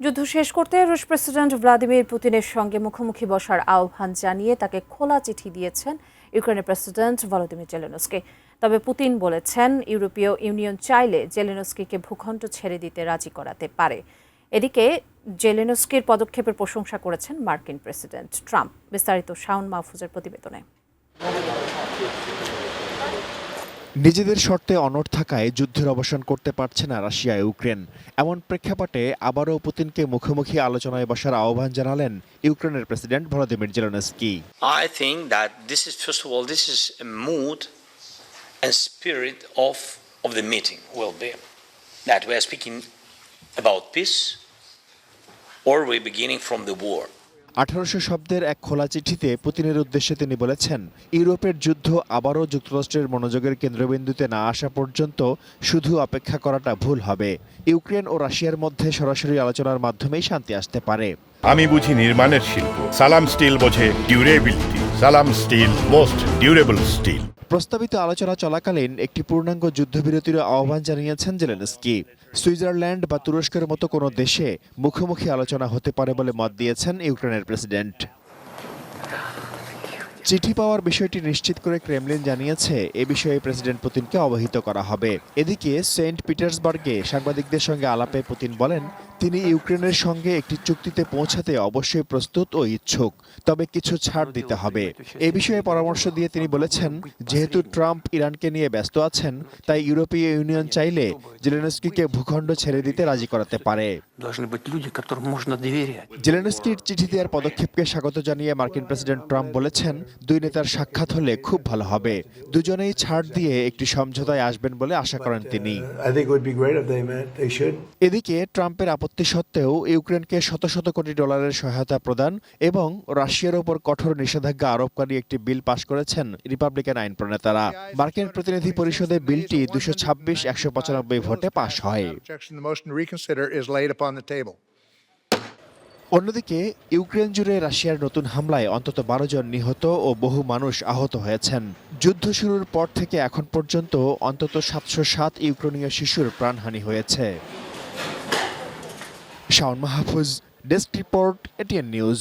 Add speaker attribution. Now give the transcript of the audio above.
Speaker 1: যুদ্ধ শেষ করতে রুশ প্রেসিডেন্ট ভ্লাদিমির পুতিনের সঙ্গে মুখোমুখি বসার আহ্বান জানিয়ে তাকে খোলা চিঠি দিয়েছেন ইউক্রেনের প্রেসিডেন্ট ভলোদিমির জেলেনস্কি। তবে পুতিন বলেছেন ইউরোপীয় ইউনিয়ন চাইলে জেলেনস্কিকে ভূখণ্ড ছেড়ে দিতে রাজি করাতে পারে। এদিকে জেলেনস্কির পদক্ষেপের প্রশংসা করেছেন মার্কিন প্রেসিডেন্ট ট্রাম্প। বিস্তারিত শাওন মাহফুজের প্রতিবেদনে।
Speaker 2: নিজেদের শর্তে অনড় থাকায় যুদ্ধের অবসান করতে পারছে না রাশিয়া ইউক্রেন। এমন প্রেক্ষাপটে আবারও পুতিনকে মুখোমুখি আলোচনায় বসার আহ্বান জানালেন ইউক্রেনের president Volodymyr Zelensky.
Speaker 3: I think that this is, first of all, this is a mood and spirit of the meeting will be that we are speaking about peace or we're beginning from the war.
Speaker 2: 1800 শব্দের এক খোলা চিঠিতে পুতিনের উদ্দেশ্যে তিনি বলেছেন, ইউরোপের যুদ্ধ আবারও যুক্তরাষ্ট্রের মনোযোগের কেন্দ্রবিন্দুতে না আসা পর্যন্ত শুধু অপেক্ষা করাটা ভুল হবে। ইউক্রেন ও রাশিয়ার মধ্যে সরাসরি আলোচনার মাধ্যমেই শান্তি আসতে পারে।
Speaker 4: আমি বুঝি নির্মাণের শিল্প, সালাম স্টিল বোঝে ডিউরেবিলিটি। সালাম স্টিল, মোস্ট ডিউরেবল স্টিল।
Speaker 2: প্রস্তাবিত আলোচনা চলাকালীন একটি পূর্ণাঙ্গ যুদ্ধবিরতির আহ্বান জানিয়েছেন জেলেনস্কি। সুইজারল্যান্ড বা তুরস্কের মতো কোনো দেশে মুখোমুখি আলোচনা হতে পারে বলে মত দিয়েছেন ইউক্রেনের প্রেসিডেন্ট। চিঠি পাওয়ার বিষয়টি নিশ্চিত করে ক্রেমলিন জানিয়েছে এ বিষয়ে প্রেসিডেন্ট পুতিনকে অবহিত করা হবে। এদিকে সেন্ট পিটার্সবার্গে সাংবাদিকদের সঙ্গে আলাপে পুতিন বলেন, তিনি ইউক্রেনের সঙ্গে একটি চুক্তিতে পৌঁছাতে অবশ্যই প্রস্তুত ও ইচ্ছুক, তবে কিছু ছাড় দিতে হবে। এ বিষয়ে পরামর্শ দিয়ে তিনি বলেছেন, যেহেতু ট্রাম্প ইরানকে নিয়ে ব্যস্ত আছেন, তাই ইউরোপীয় ইউনিয়ন চাইলে জেলেনস্কিকে ভূখণ্ড ছেড়ে দিতে রাজি করাতে পারে। জেলেনস্কির চিঠি দেওয়ার পদক্ষেপকে স্বাগত জানিয়ে মার্কিন প্রেসিডেন্ট ট্রাম্প বলেছেন, দুই নেতার সাক্ষাৎ হলে খুব ভালো হবে। দুজনেই ছাড় দিয়ে একটি সমঝোতায় আসবেন বলে আশা করেন তিনি। এদিকে ট্রাম্পের আপত্তি সত্ত্বেও ইউক্রেনকে শত শত কোটি ডলারের সহায়তা প্রদান এবং রাশিয়ার ওপর কঠোর নিষেধাজ্ঞা আরোপকারী একটি বিল পাশ করেছেন রিপাবলিকান আইন প্রণেতারা। মার্কিন প্রতিনিধি পরিষদে বিলটি 226-195 ভোটে পাশ হয়। অন্যদিকে ইউক্রেন জুড়ে রাশিয়ার নতুন হামলায় অন্তত 12 জন নিহত ও বহু মানুষ আহত হয়েছেন। যুদ্ধ শুরুর পর থেকে এখন পর্যন্ত অন্তত 707 ইউক্রেনীয় শিশুর প্রাণহানি হয়েছে। Shaon Mahfuz, desk report, ATN news.